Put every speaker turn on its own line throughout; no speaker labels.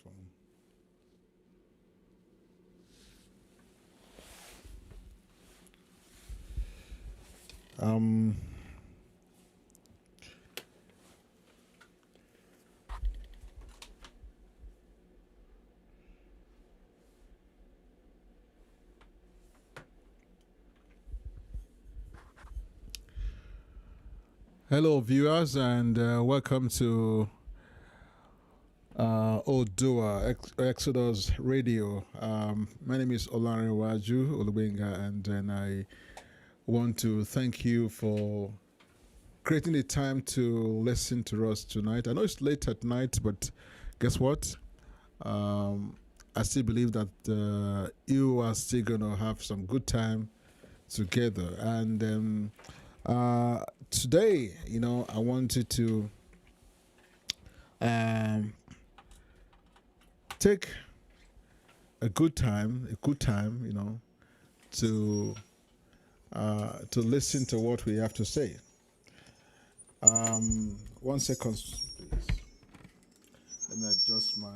phone. Um, Hello, viewers, and welcome to Oduduwa Exxodus Radio. My name is Olarinwaju Olubenga, and then I want to thank you for creating the time to listen to us tonight. I know it's late at night, but guess what? I still believe that you are still going to have some good time together. And today, I wanted to take a good time, to listen to what we have to say. 1 second, please. Let me adjust my.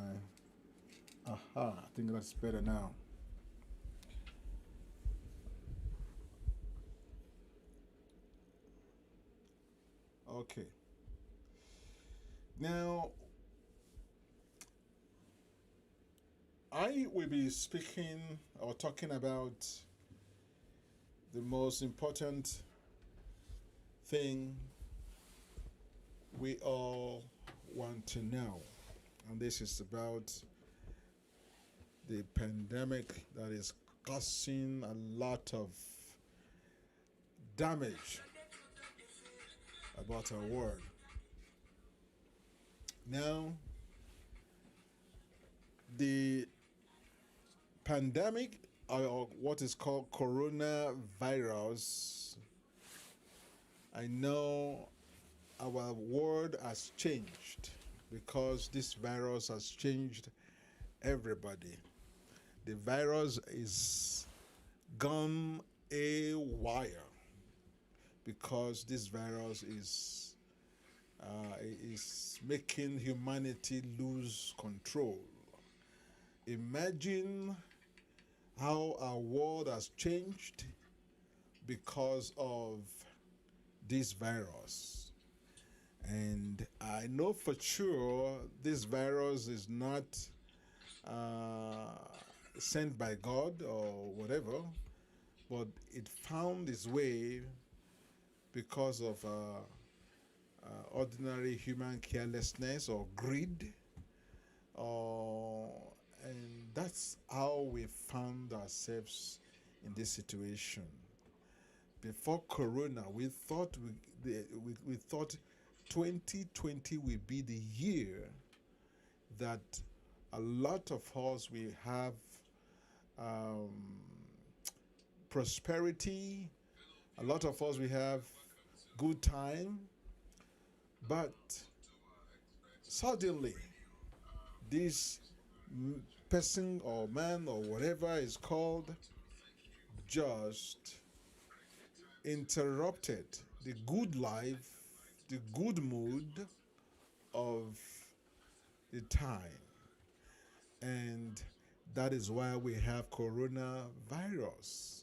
Aha, I think that's better now. Okay. Now, I will be speaking or talking about the most important thing we all want to know. And this is about the pandemic that is causing a lot of damage about our world. Now, the pandemic, or what is called coronavirus, I know our world has changed because this virus has changed everybody. The virus is gone a wire because this virus is making humanity lose control. Imagine how our world has changed because of this virus. And I know for sure this virus is not sent by God or whatever, but it found its way because of ordinary human carelessness or greed. And that's how we found ourselves in this situation. Before Corona, we thought 2020 will be the year that a lot of us will have um, prosperity, a lot of us will have good time, but suddenly this person or man or whatever is called just interrupted the good life, the good mood of the time. And that is why we have coronavirus.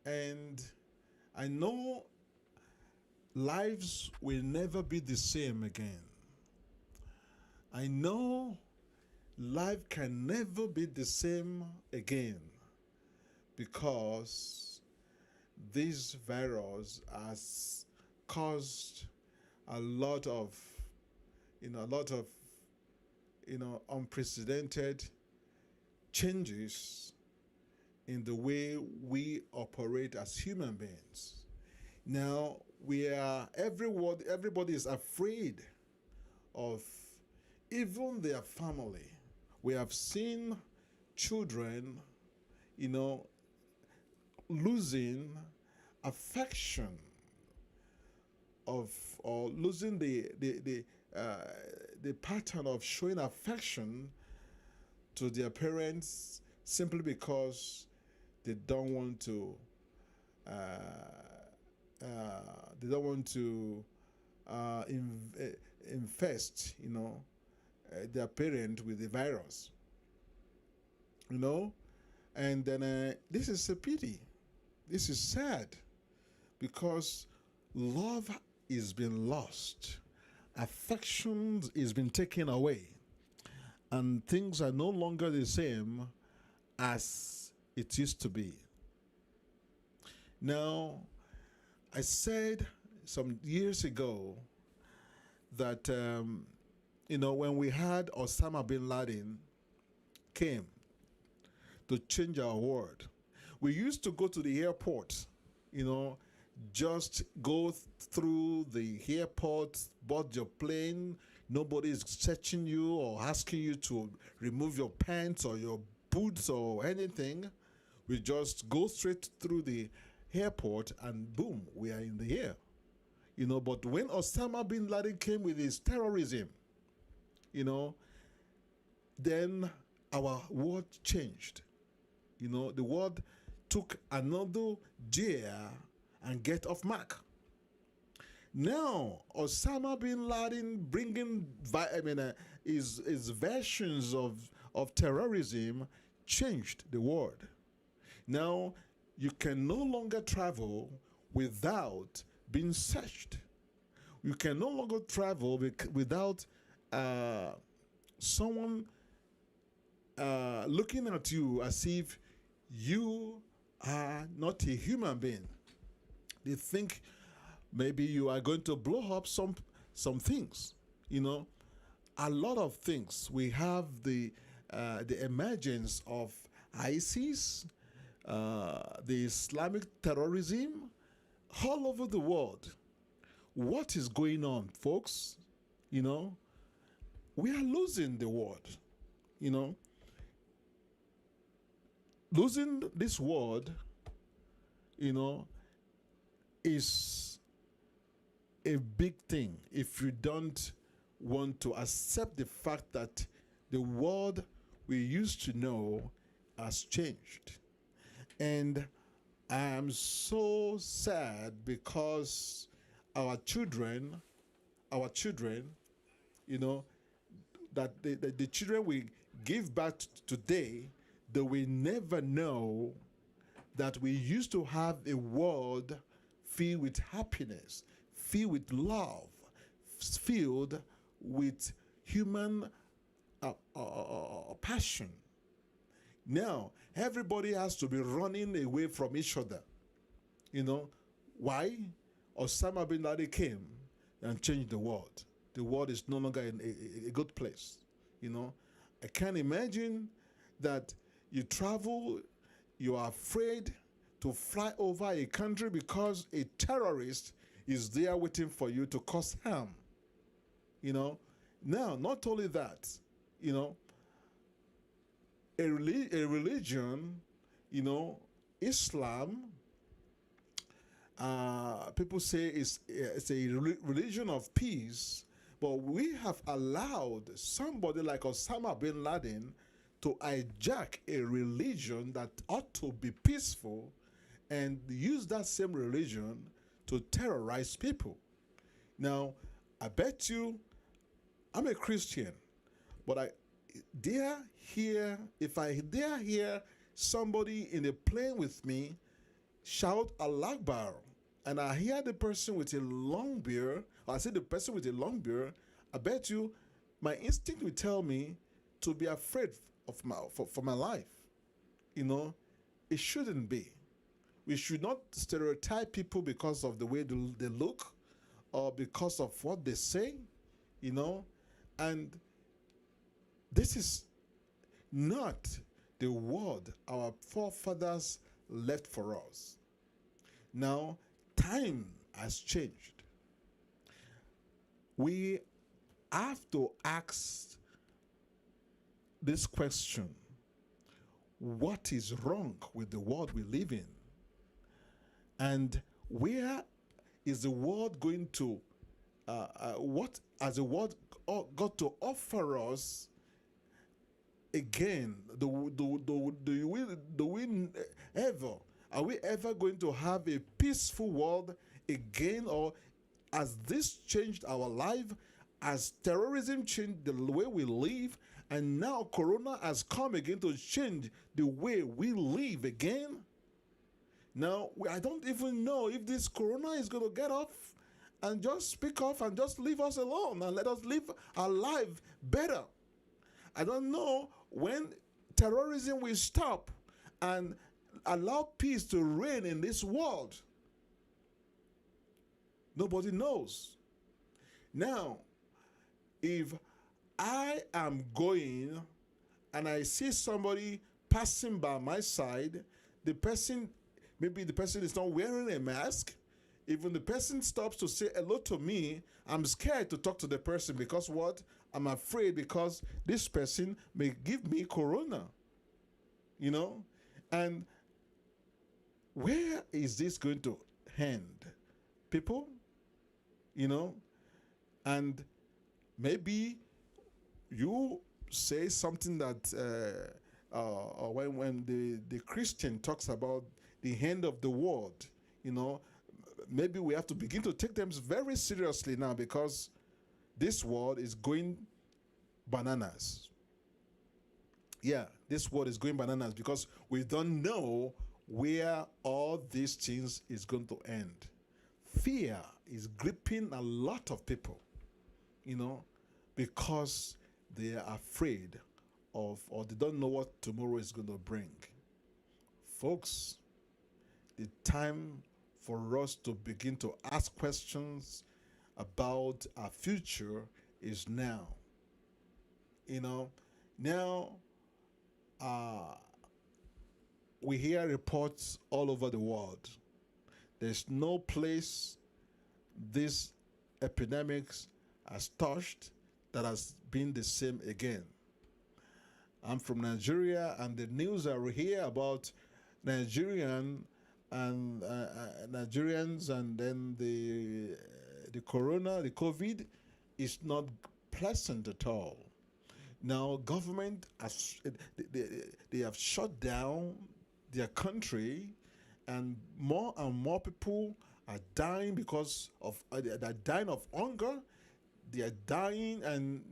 And I know lives will never be the same again. I know life can never be the same again because this virus has caused a lot of unprecedented changes in the way we operate as human beings. Now everybody is afraid of even their family. We have seen children, losing affection of or losing the pattern of showing affection to their parents simply because they don't want to uh, uh, they don't want to invest their parent with the virus. You know, and then this is a pity. This is sad because love is being lost, affection is being taken away, and things are no longer the same as it used to be. Now, I said some years ago that when we had Osama bin Laden came to change our world, we used to go to the airport, just go through the airport, board your plane. Nobody is searching you or asking you to remove your pants or your boots or anything. We just go straight through the airport and boom, we are in the air. But when Osama bin Laden came with his terrorism, then our world changed. The world took another gear and get off mark. Now, Osama bin Laden bringing his versions of terrorism changed the world. Now, you can no longer travel without being searched. You can no longer travel without someone looking at you as if you are not a human being. They think maybe you are going to blow up some things. A lot of things. We have the emergence of ISIS, the Islamic terrorism all over the world. What is going on, folks? We are losing the world. Losing this world, is a big thing if you don't want to accept the fact that the world we used to know has changed. And I am so sad because our children, that the children we give birth today, they will never know that we used to have a world filled with happiness, filled with love, filled with human passion. Now, everybody has to be running away from each other. Why? Osama bin Laden came and changed the world. The world is no longer in a good place. I can't imagine that you travel, you are afraid to fly over a country because a terrorist is there waiting for you to cause harm. Now, not only that, a religion, Islam, people say it's a religion of peace, but we have allowed somebody like Osama bin Laden to hijack a religion that ought to be peaceful and use that same religion to terrorize people. Now, I bet you, I'm a Christian, but if I dare hear somebody in a plane with me shout Allah Akbar, and I hear the person with a long beard, or I see the person with a long beard, I bet you my instinct will tell me to be afraid for my life. It shouldn't be. We should not stereotype people because of the way they look or because of what they say, and this is not the world our forefathers left for us. Now, time has changed. We have to ask this question: what is wrong with the world we live in? And where is the world going to, what has the world got to offer us again? Are we ever going to have a peaceful world again, or has this changed our life? as terrorism changed the way we live, and now Corona has come again to change the way we live again. Now, I don't even know if this Corona is going to get off and just speak off and just leave us alone and let us live our life better. I don't know when terrorism will stop and allow peace to reign in this world. Nobody knows. Now, if I am going and I see somebody passing by my side, maybe the person is not wearing a mask. Even the person stops to say hello to me, I'm scared to talk to the person because what? I'm afraid because this person may give me corona. And where is this going to end? People, and maybe you say something that when the Christian talks about the end of the world, maybe we have to begin to take them very seriously now because this world is going bananas. Yeah, this world is going bananas because we don't know where all these things is going to end. Fear is gripping a lot of people, because they are afraid of, or they don't know what tomorrow is going to bring. Folks, the time for us to begin to ask questions about our future is now. Now we hear reports all over the world. There's no place this epidemics has touched that has been the same again. I'm from Nigeria, and the news I hear about Nigerians, and then the corona, the COVID, is not pleasant at all. Now, government they have shut down their country, and more people are dying because of they're dying of hunger. They are dying, and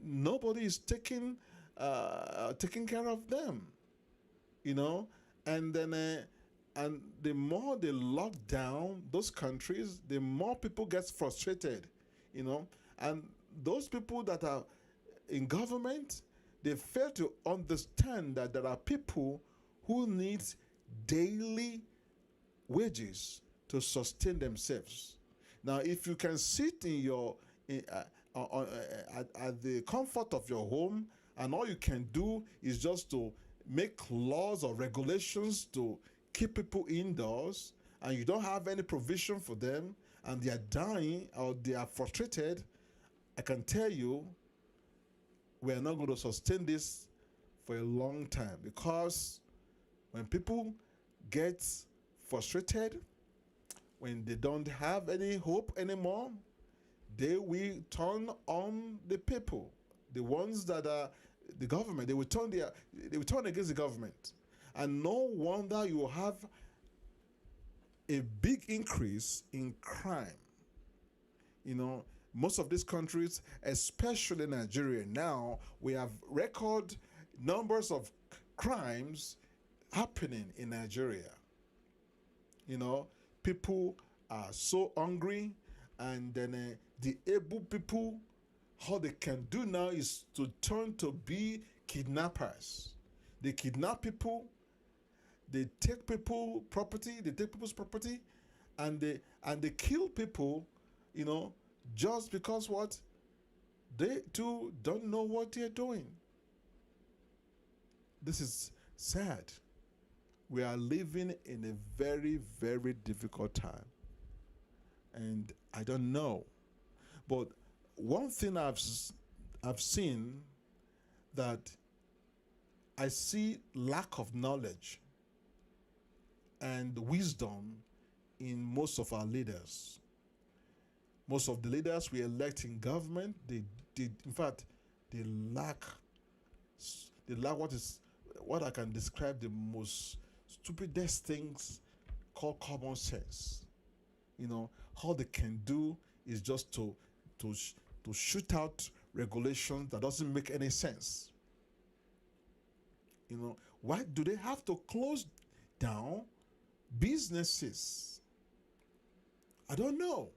nobody is taking care of them. And then and the more they lock down those countries, the more people get frustrated. And those people that are in government, they fail to understand that there are people who need daily wages to sustain themselves. Now, if you can sit at the comfort of your home, and all you can do is just to make laws or regulations to keep people indoors, and you don't have any provision for them, and they are dying or they are frustrated, I can tell you we are not going to sustain this for a long time, because when people get frustrated, when they don't have any hope anymore, they will turn on the people, the ones that are the government. They will turn against the government, and no wonder you will have a big increase in crime. Most of these countries, especially Nigeria, now we have record numbers of crimes happening in Nigeria. People are so hungry, and then the able people, all they can do now is to turn to be kidnappers. They kidnap people, they take people's property, and they kill people, just because what? They too don't know what they're doing. This is sad. We are living in a very, very difficult time. And I don't know. But one thing I've seen, that I see lack of knowledge and wisdom in most of our leaders. Most of the leaders we elect in government, they lack what I can describe the most stupidest things called common sense. All they can do is just to to shoot out regulations that doesn't make any sense. Why do they have to close down businesses? I don't know.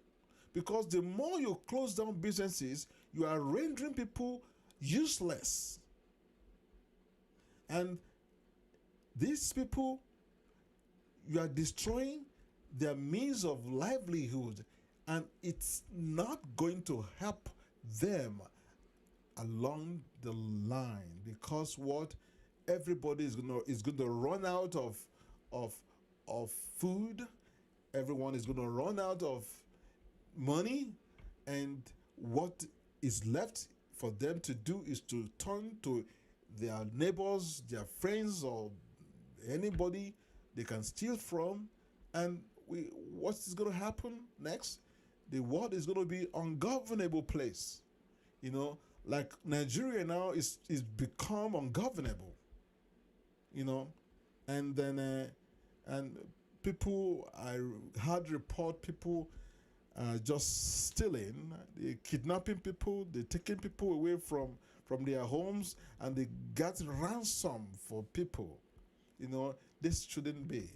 Because the more you close down businesses, you are rendering people useless. And these people, you are destroying their means of livelihood, and it's not going to help them along the line, because what everybody is going to run out of food. Everyone is going to run out of money, and what is left for them to do is to turn to their neighbors, their friends, or anybody they can steal from. And what is going to happen next? The world is going to be ungovernable place. Like Nigeria now is become ungovernable. And then and people, I had report people just stealing, they kidnapping people, they taking people away from their homes, and they got ransom for people. This shouldn't be.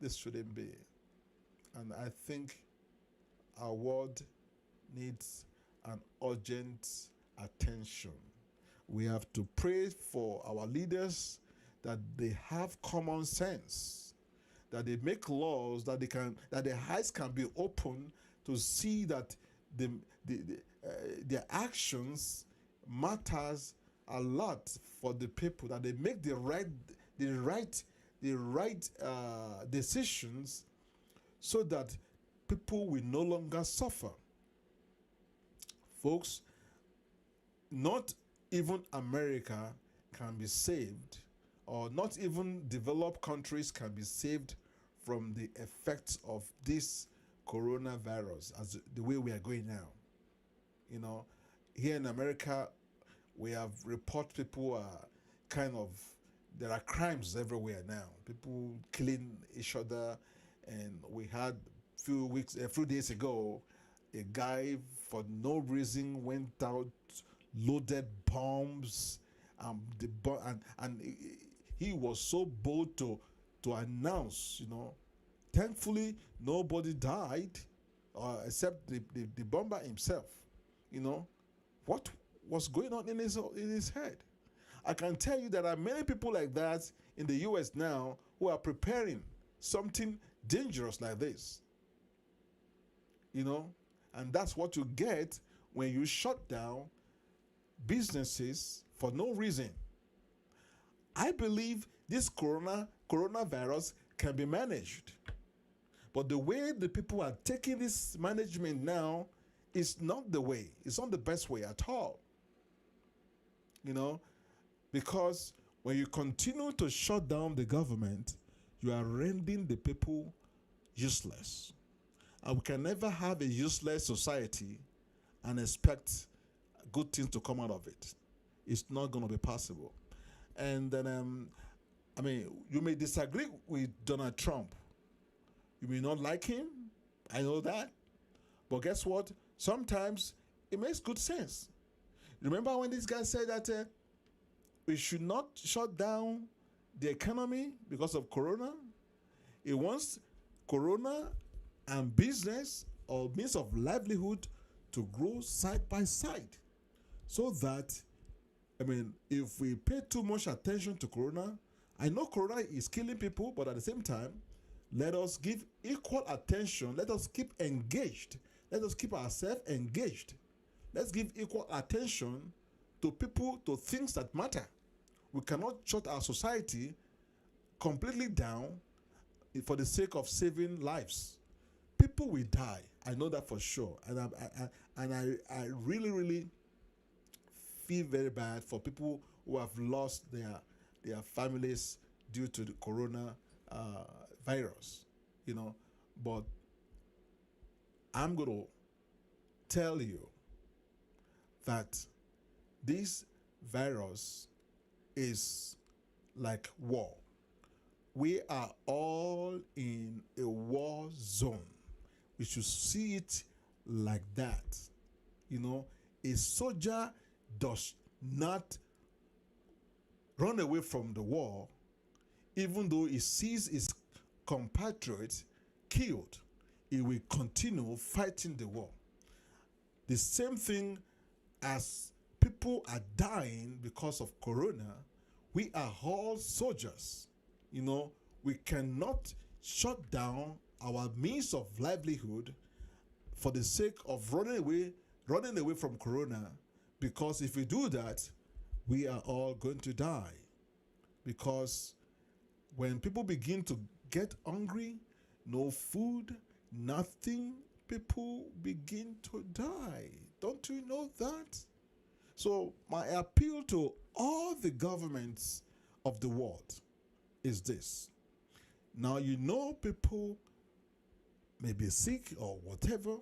This shouldn't be. And I think our world needs an urgent attention. We have to pray for our leaders that they have common sense, that they make laws that their eyes can be open to see that their actions matters a lot for the people, that they make the right decisions, so that people will no longer suffer. Folks, not even America can be saved, or not even developed countries can be saved from the effects of this coronavirus as the way we are going now. Here in America, we have report people there are crimes everywhere now. People killing each other, and we had a few days ago, a guy for no reason went out, loaded bombs, and he was so bold to announce. Thankfully nobody died, except the bomber himself. What was going on in his head? I can tell you there are many people like that in the US now who are preparing something dangerous like this. And that's what you get when you shut down businesses for no reason. I believe this coronavirus can be managed, but the way the people are taking this management now is not the way. It's not the best way at all. Because when you continue to shut down the government, you are rendering the people useless. And we can never have a useless society and expect good things to come out of it. It's not going to be possible. And then, you may disagree with Donald Trump. You may not like him. I know that. But guess what? Sometimes it makes good sense. Remember when this guy said that we should not shut down the economy because of Corona? He wants Corona and business or means of livelihood to grow side by side, so that if we pay too much attention to Corona, I know Corona is killing people, but at the same time, let us give equal attention. Let us keep engaged. Let us keep ourselves engaged. Let's give equal attention to people, to things that matter. We cannot shut our society completely down for the sake of saving lives. People will die. I know that for sure. And I really, really feel very bad for people who have lost their families due to the corona virus. But I'm going to tell you that this virus is like war. We are all in a war zone. We should see it like that. A soldier does not run away from the war, even though he sees his compatriot killed. He will continue fighting the war. The same thing as people are dying because of corona, we are all soldiers. We cannot shut down our means of livelihood for the sake of running away from corona, because if we do that, we are all going to die. Because when people begin to get hungry, no food, nothing, people begin to die. Don't you know that? So my appeal to all the governments of the world is this. Now, people may be sick or whatever.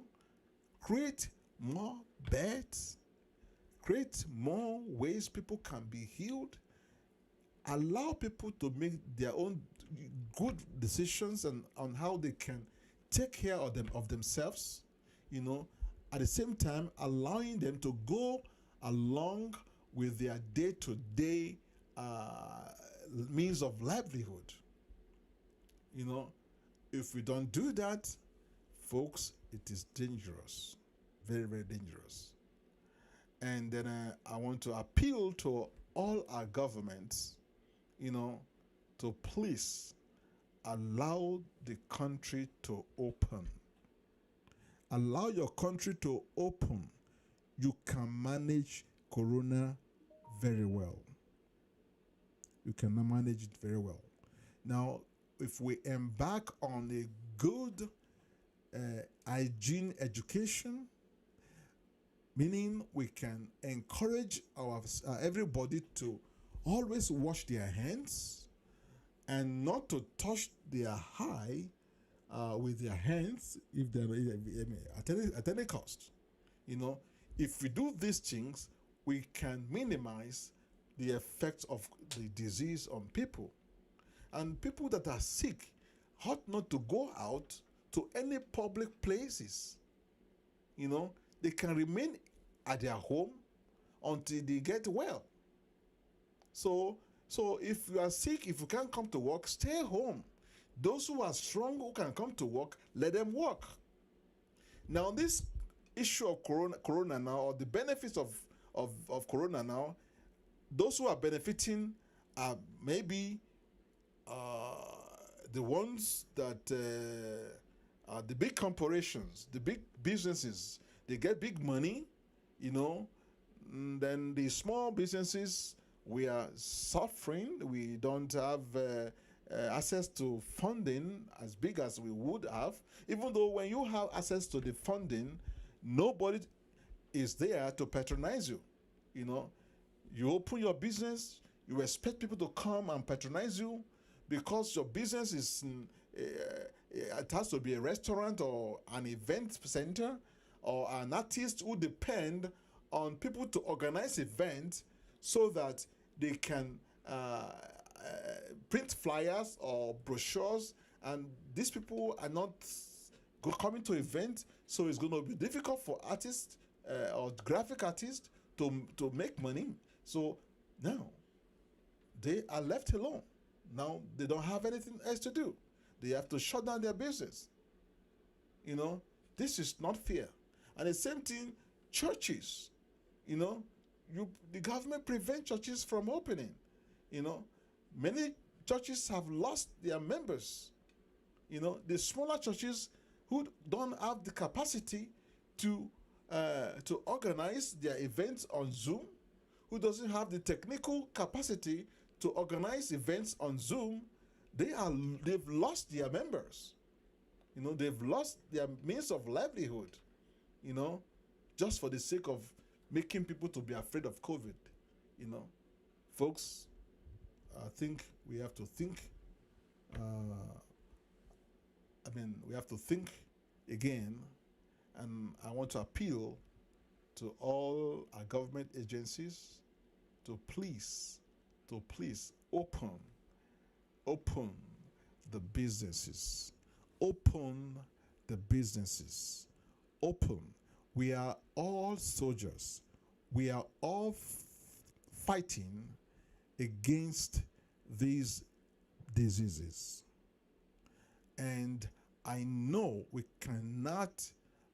Create more beds. Create more ways people can be healed. Allow people to make their own good decisions on how they can take care of themselves. At the same time, allowing them to go along with their day-to-day means of livelihood. If we don't do that, folks, it is dangerous. Very, very dangerous. And then I want to appeal to all our governments, to please allow the country to open. Allow your country to open. You can manage corona very well. You can manage it very well. Now, if we embark on a good hygiene education, meaning we can encourage everybody to always wash their hands and not to touch their eye with their hands if they're at any cost. If we do these things, we can minimize the effects of the disease on people. And people that are sick ought not to go out to any public places. They can remain at their home until they get well. So if you are sick, if you can't come to work, stay home. Those who are strong, who can come to work, let them work. Now, this issue of corona now, or the benefits of corona now, those who are benefiting are maybe the ones that are the big corporations, the big businesses. They get big money, Then the small businesses, we are suffering. We don't have access to funding as big as we would have. Even though when you have access to the funding, nobody is there to patronize you. You open your business, you expect people to come and patronize you because your business is, it has to be a restaurant or an event center or an artist who depend on people to organize events so that they can print flyers or brochures, and these people are not coming to events, so it's going to be difficult for artists or graphic artists to make money. So now they are left alone. Now they don't have anything else to do. They have to shut down their business. This is not fair. And the same thing, churches. The government prevents churches from opening. Many churches have lost their members. The smaller churches who don't have the capacity to organize their events on Zoom, who doesn't have the technical capacity to organize events on Zoom, they've lost their members. They've lost their means of livelihood, just for the sake of making people to be afraid of COVID. Folks, I think we have to think. We have to think again, and I want to appeal to all our government agencies to please open the businesses. Open the businesses. Open. We are all soldiers. We are all fighting against these diseases. And I know we cannot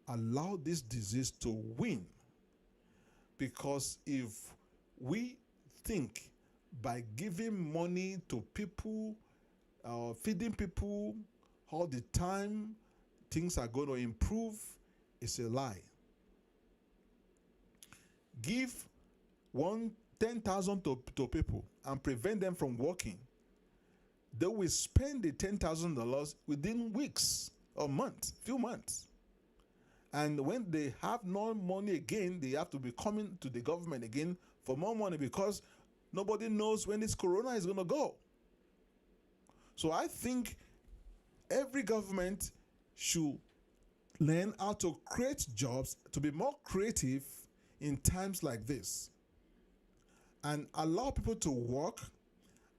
allow this disease to win, because if we think by giving money to people, feeding people all the time, things are going to improve, it's a lie. Give 10,000 to people and prevent them from working. They will spend the $10,000 within weeks or months, few months. And when they have no money again, they have to be coming to the government again for more money, because nobody knows when this corona is going to go. So I think every government should learn how to create jobs, to be more creative in times like this, and allow people to work,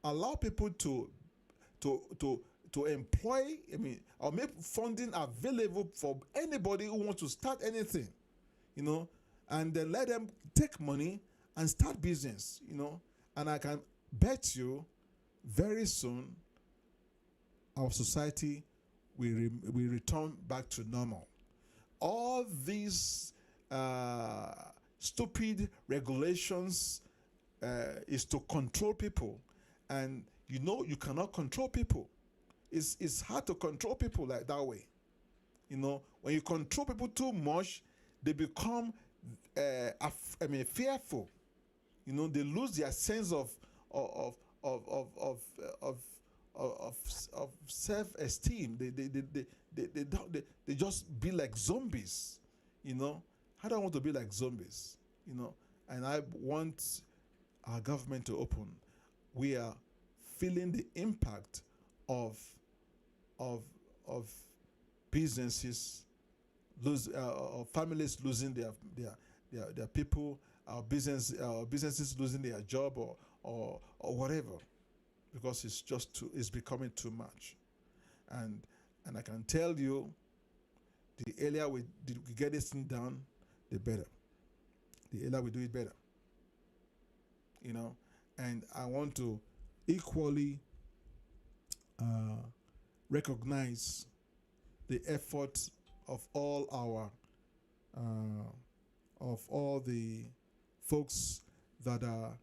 allow people to employ, or make funding available for anybody who wants to start anything, and then let them take money and start business, and I can bet you very soon our society will return back to normal. All these stupid regulations is to control people, and you cannot control people. It's hard to control people like that way. When you control people too much, they become fearful. They lose their sense of self-esteem. They just be like zombies. I don't want to be like zombies. And I want our government to open. We are feeling the impact of businesses of families losing their people, our businesses losing their job or whatever, because it's becoming too much. And I can tell you, the earlier we get this thing done, the better. The earlier we do it, better. And I want to equally recognize the effort of all the folks that are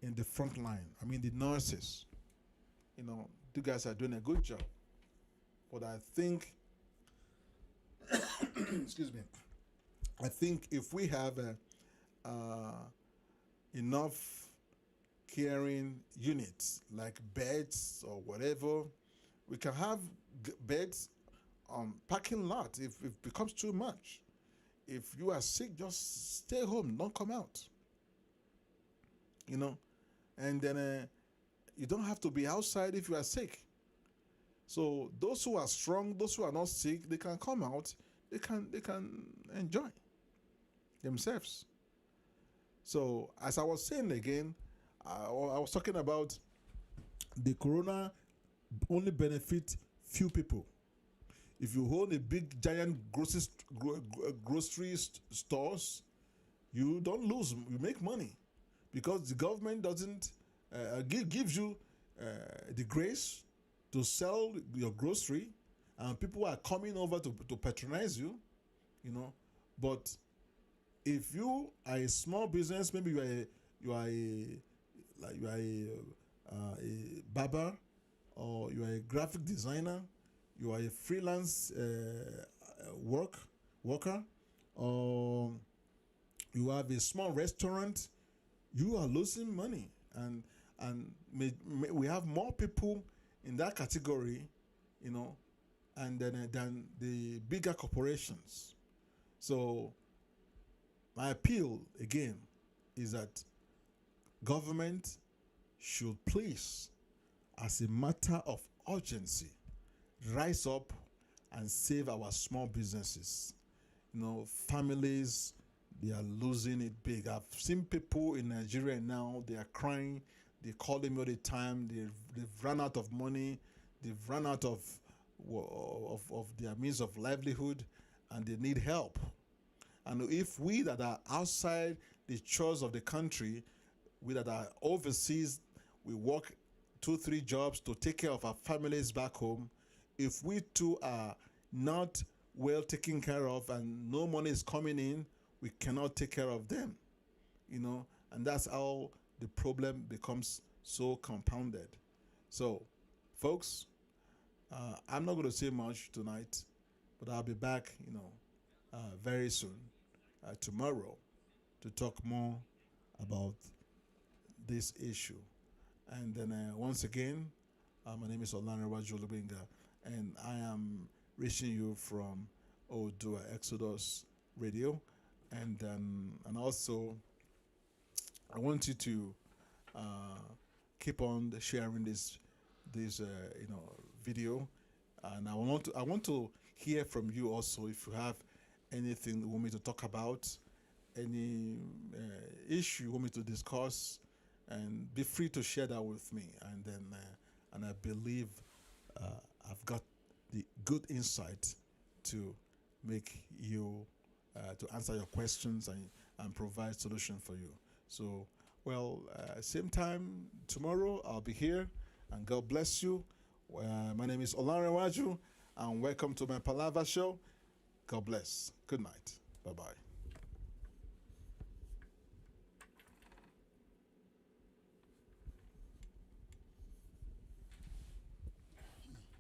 in the front line. The nurses. You guys are doing a good job. But I think, excuse me, I think if we have enough caring units like beds or whatever, we can have beds on parking lot if it becomes too much. If you are sick, just stay home, don't come out. And then you don't have to be outside if you are sick. So those who are strong, those who are not sick, they can come out, they can enjoy themselves. So as I was saying again, I was talking about the corona only benefit few people. If you own a big giant grocery stores, you don't lose, you make money, because the government doesn't gives you the grace to sell your grocery, and people are coming over to patronize you, But if you are a small business, maybe you are a barber, or you are a graphic designer, you are a freelance worker, or you have a small restaurant, you are losing money, and we have more people in that category, and than the bigger corporations. So my appeal again is that government should please, as a matter of urgency, rise up and save our small businesses. Families, they are losing it big. I've seen people in Nigeria now, they are crying, they call me all the time, they've run out of money, they've run out of their means of livelihood, and they need help. And if we that are outside the shores of the country, we that are overseas, we work 2-3 jobs to take care of our families back home, if we too are not well taken care of and no money is coming in, we cannot take care of them, and that's how the problem becomes so compounded. So, folks, I'm not going to say much tonight, but I'll be back, very soon, tomorrow, to talk more about this issue. And then once again, my name is Oduduwa Jolubinga, and I am reaching you from Oduduwa Exxodus Radio, and also I want you to keep on sharing this video, and I want to hear from you also if you have anything you want me to talk about, any issue you want me to discuss, and be free to share that with me. And I believe I've got the good insight to make you to answer your questions and provide solution for you. So, well, same time tomorrow I'll be here, and God bless you. My name is Oduduwa, and welcome to my Palava show. God bless. Good night. Bye bye.